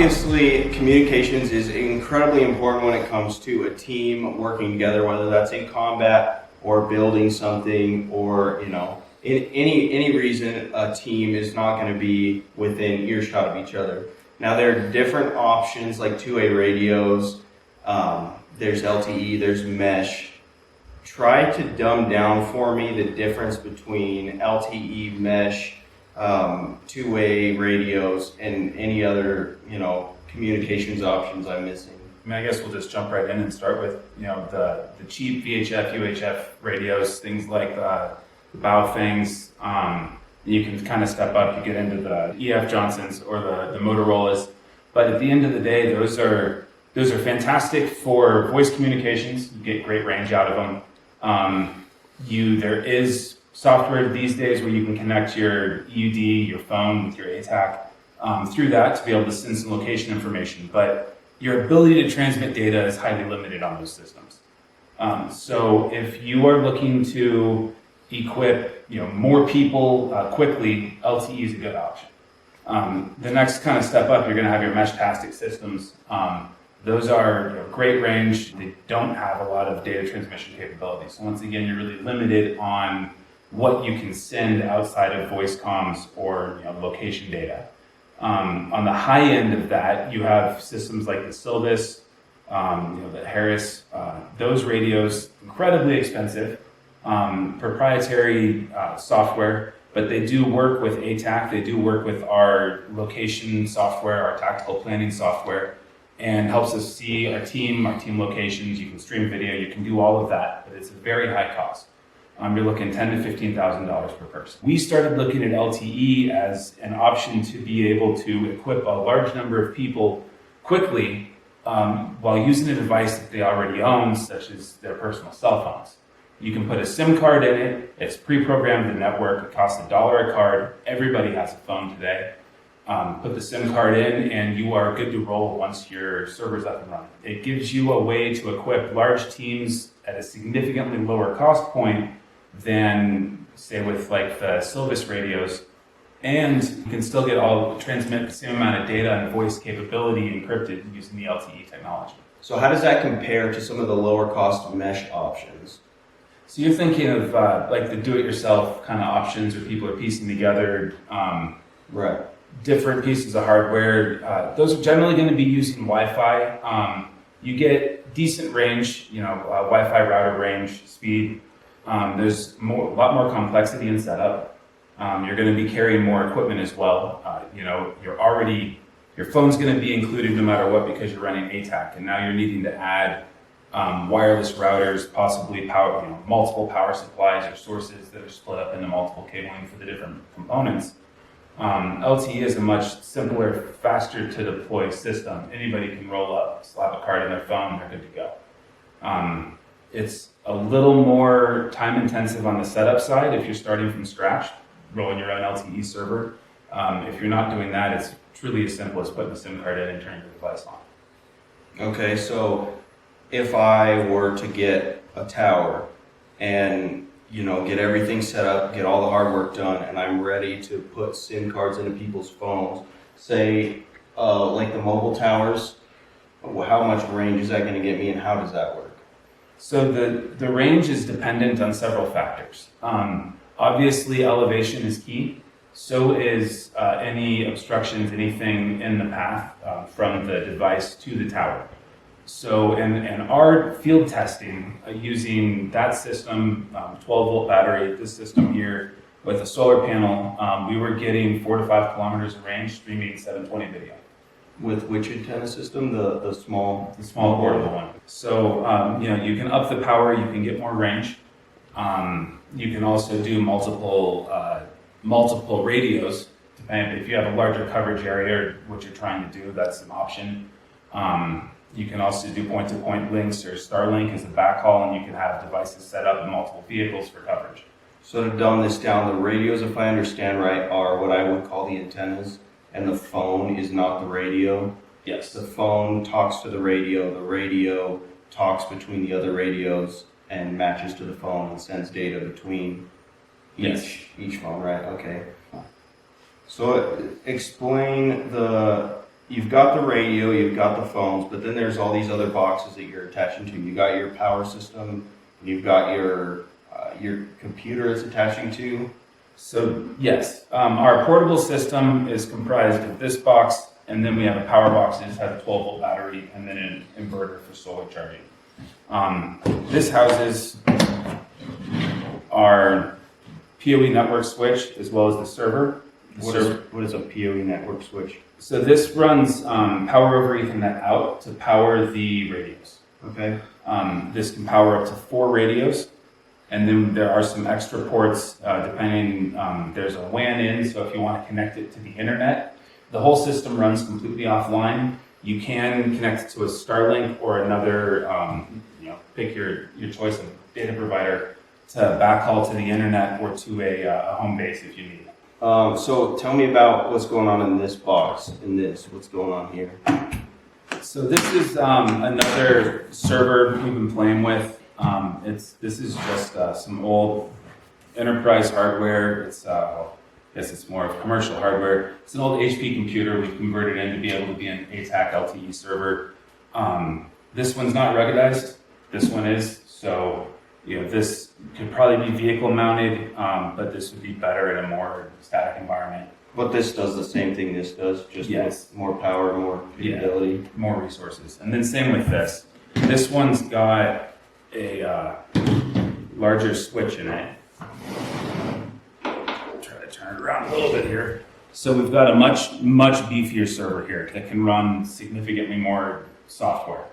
obviously, communications is incredibly important when it comes to a team working together, whether that's in combat or building something, or in any reason, a team is not going to be within earshot of each other. Now, there are different options like two-way radios. There's LTE. There's mesh. Try to dumb down for me the difference between LTE, mesh, two-way radios, and any other communications options I'm missing. I mean, I guess we'll just jump right in and start with the cheap VHF, UHF radios, things like the Baofengs. You can kind of step up, you get into the EF Johnsons or the Motorola's. But at the end of the day, those are fantastic for voice communications. You get great range out of them. There is software these days where you can connect your EUD, your phone with your ATAK through that to be able to send some location information. But your ability to transmit data is highly limited on those systems. So if you are looking to equip more people quickly, LTE is a good option. The next kind of step up, you're going to have your mesh-tastic systems. Those are great range. They don't have a lot of data transmission capabilities. So once again, you're really limited on what you can send outside of voice comms or location data. On the high end of that, you have systems like the Silvis, the Harris. Those radios, incredibly expensive, proprietary software, but they do work with ATAK. They do work with our location software, our tactical planning software, and helps us see our team locations. You can stream video, you can do all of that, but it's a very high cost. You're looking $10,000 to $15,000 per person. We started looking at LTE as an option to be able to equip a large number of people quickly while using a device that they already own, such as their personal cell phones. You can put a SIM card in it. It's pre-programmed to network. It costs $1 a card. Everybody has a phone today. Put the SIM card in and you are good to roll once your server's up and running. It gives you a way to equip large teams at a significantly lower cost point than, say, with like the Silvis radios, and you can still transmit the same amount of data and voice capability encrypted using the LTE technology. So how does that compare to some of the lower cost mesh options? So you're thinking of like the do-it-yourself kind of options where people are piecing together right. different pieces of hardware. Those are generally going to be using Wi-Fi. You get decent range, Wi-Fi router range, speed. There's a lot more complexity in setup. You're going to be carrying more equipment as well. Your phone's going to be included no matter what because you're running ATAK, and now you're needing to add wireless routers, possibly multiple power supplies or sources that are split up into multiple cabling for the different components. LTE is a much simpler, faster to deploy system. Anybody can roll up, slap a card in their phone, they're good to go. It's a little more time intensive on the setup side if you're starting from scratch, rolling your own LTE server. If you're not doing that, it's truly as simple as putting the SIM card in and turning your device on. Okay, so if I were to get a tower and get everything set up, get all the hard work done, and I'm ready to put SIM cards into people's phones, say like the mobile towers, how much range is that going to get me and how does that work? So the range is dependent on several factors. Obviously, elevation is key. So is any obstructions, anything in the path from the device to the tower. So in our field testing using that system, 12-volt battery, this system here with a solar panel, we were getting 4 to 5 kilometers of range streaming 720 video. With which antenna system? The small portable one. So you can up the power, you can get more range. You can also do multiple radios. If you have a larger coverage area, or what you're trying to do, that's an option. You can also do point-to-point links or Starlink as a backhaul, and you can have devices set up in multiple vehicles for coverage. So to dumb this down, the radios, if I understand right, are what I would call the antennas, and the phone is not the radio. Yes. The phone talks to the radio talks between the other radios and matches to the phone and sends data between each phone, right? Okay. So explain the you've got the radio, you've got the phones, but then there's all these other boxes that you're attaching to. You got your power system, you've got your computer it's attaching to. So yes, our portable system is comprised of this box, and then we have a power box that just has a 12-volt battery, and then an inverter for solar charging. This houses our PoE network switch as well as the server. What is a PoE network switch? So this runs power over Ethernet out to power the radios. Okay. This can power up to 4 radios. And then there are some extra ports, depending, there's a WAN in, so if you want to connect it to the internet, the whole system runs completely offline. You can connect it to a Starlink or another, pick your choice of data provider to backhaul to the internet or to a home base if you need it. So tell me about what's going on in this box, what's going on here. So this is another server we've been playing with. This is just some old enterprise hardware. I guess it's more of commercial hardware. It's an old HP computer we've converted in to be able to be an ATAK LTE server. This one's not ruggedized. This one is. So, this could probably be vehicle mounted, but this would be better in a more static environment. But this does the same thing this does, just with more power, more capability. More resources. And then same with this. This one's got a larger switch in it. Try to turn it around a little bit here. So we've got a much beefier server here that can run significantly more software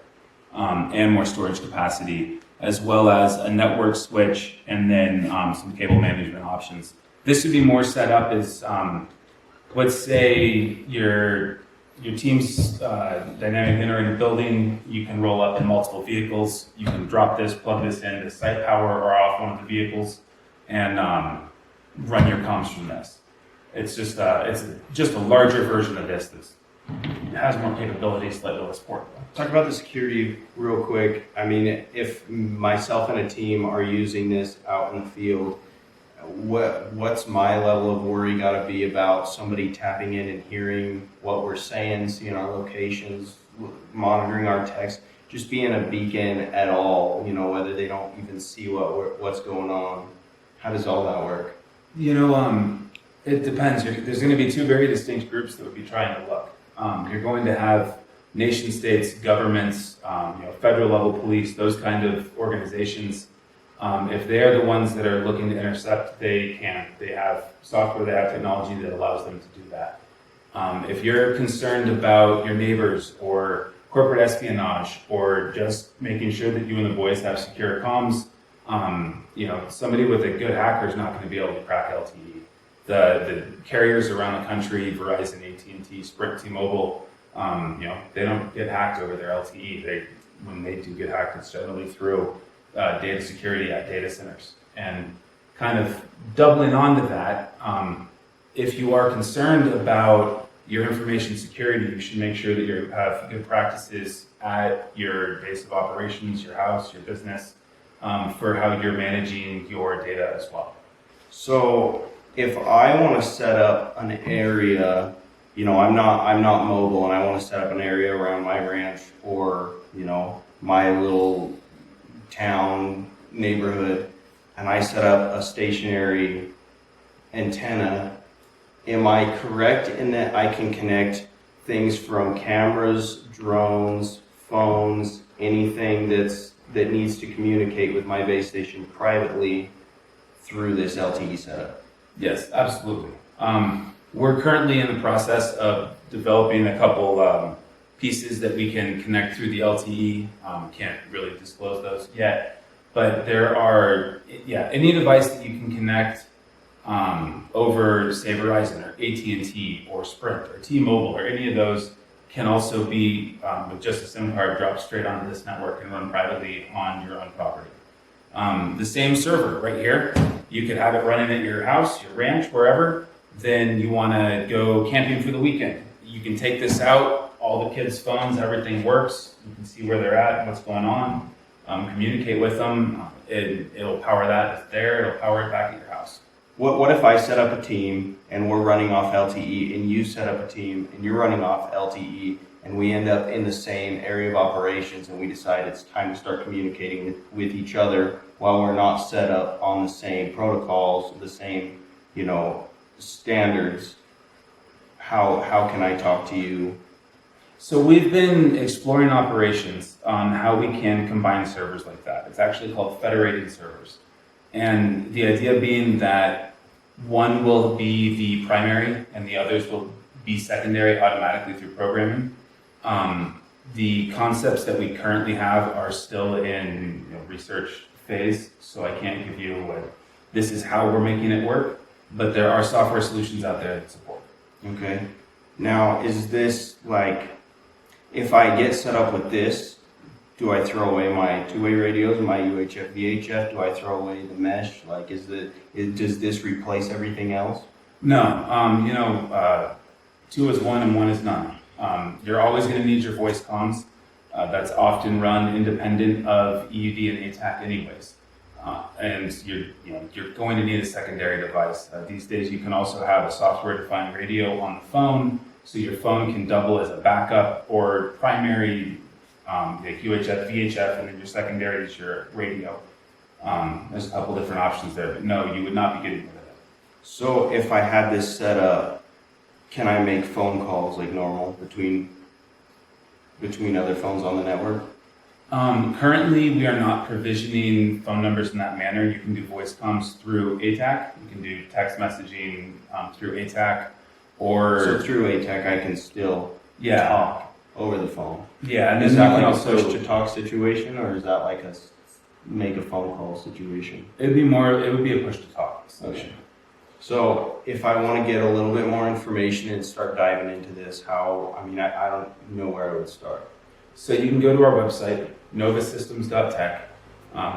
and more storage capacity, as well as a network switch and then some cable management options. This would be more set up as, let's say your team's dynamic entering a building. You can roll up in multiple vehicles. You can drop this, plug this in to site power or off one of the vehicles, and run your comms from this. It's just a larger version of this that has more capabilities, slightly less portable. Talk about the security real quick. I mean, if myself and a team are using this out in the field, what's my level of worry got to be about somebody tapping in and hearing what we're saying, seeing our locations, monitoring our text, just being a beacon at all, whether they don't even see what's going on? How does all that work? It depends. There's going to be 2 very distinct groups that would be trying to look. You're going to have nation states, governments, federal level police, those kind of organizations. If they are the ones that are looking to intercept, they can. They have software, they have technology that allows them to do that. If you're concerned about your neighbors or corporate espionage or just making sure that you and the boys have secure comms, somebody with a good hacker is not going to be able to crack LTE. The carriers around the country, Verizon, AT&T, Sprint, T-Mobile, they don't get hacked over their LTE. When they do get hacked, it's generally through data security at data centers. And kind of doubling onto that, if you are concerned about your information security, you should make sure that you have good practices at your base of operations, your house, your business, for how you're managing your data as well. So if I want to set up an area, I'm not mobile, and I want to set up an area around my ranch or my little town neighborhood, and I set up a stationary antenna, am I correct in that I can connect things from cameras, drones, phones, anything that needs to communicate with my base station privately through this LTE setup? Yes, absolutely. We're currently in the process of developing a couple pieces that we can connect through the LTE. Can't really disclose those yet, but there are, any device that you can connect over, say, Verizon or AT&T or Sprint or T-Mobile or any of those can also be, with just a SIM card, drop straight onto this network and run privately on your own property. The same server right here, you could have it running at your house, your ranch, wherever. Then you want to go camping for the weekend. You can take this out, all the kids' phones, everything works. You can see where they're at, what's going on, communicate with them. It'll power that if there, it'll power it back at your house. what if I set up a team and we're running off LTE, and you set up a team and you're running off LTE, and we end up in the same area of operations, and we decide it's time to start communicating with each other while we're not set up on the same protocols, the same, standards. How can I talk to you? So we've been exploring operations on how we can combine servers like that. It's actually called federated servers. And the idea being that one will be the primary and the others will be secondary automatically through programming. The concepts that we currently have are still in research phase, so I can't give you this is how we're making it work, but there are software solutions out there that support. Okay. Now, is this if I get set up with this, do I throw away my two-way radios, my UHF, VHF? Do I throw away the mesh? Does this replace everything else? No. Two is one and one is none. You're always going to need your voice comms. That's often run independent of EUD and ATAK anyways. And you're going to need a secondary device. These days you can also have a software-defined radio on the phone, so your phone can double as a backup or primary UHF, VHF, and then your secondary is your radio. There's a couple different options there, but no, you would not be getting rid of it. So if I had this set up, can I make phone calls like normal between other phones on the network? Currently, we are not provisioning phone numbers in that manner. You can do voice comms through ATAK. You can do text messaging through ATAK, So through ATAK, I can still talk over the phone. Yeah, and is then that you like can a also push-to-talk situation, or is that like a make a phone call situation? It would be a push to talk solution. Okay. So if I want to get a little bit more information and start diving into this, I don't know where I would start. So you can go to our website, novasystems.tech.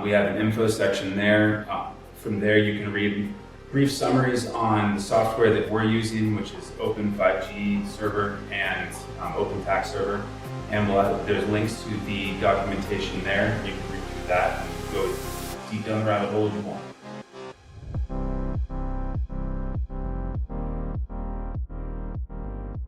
We have an info section there. From there, you can read brief summaries on the software that we're using, which is Open 5G server and OpenTAC server. And there's links to the documentation there. You can read through that and go deep down the rabbit hole if you want.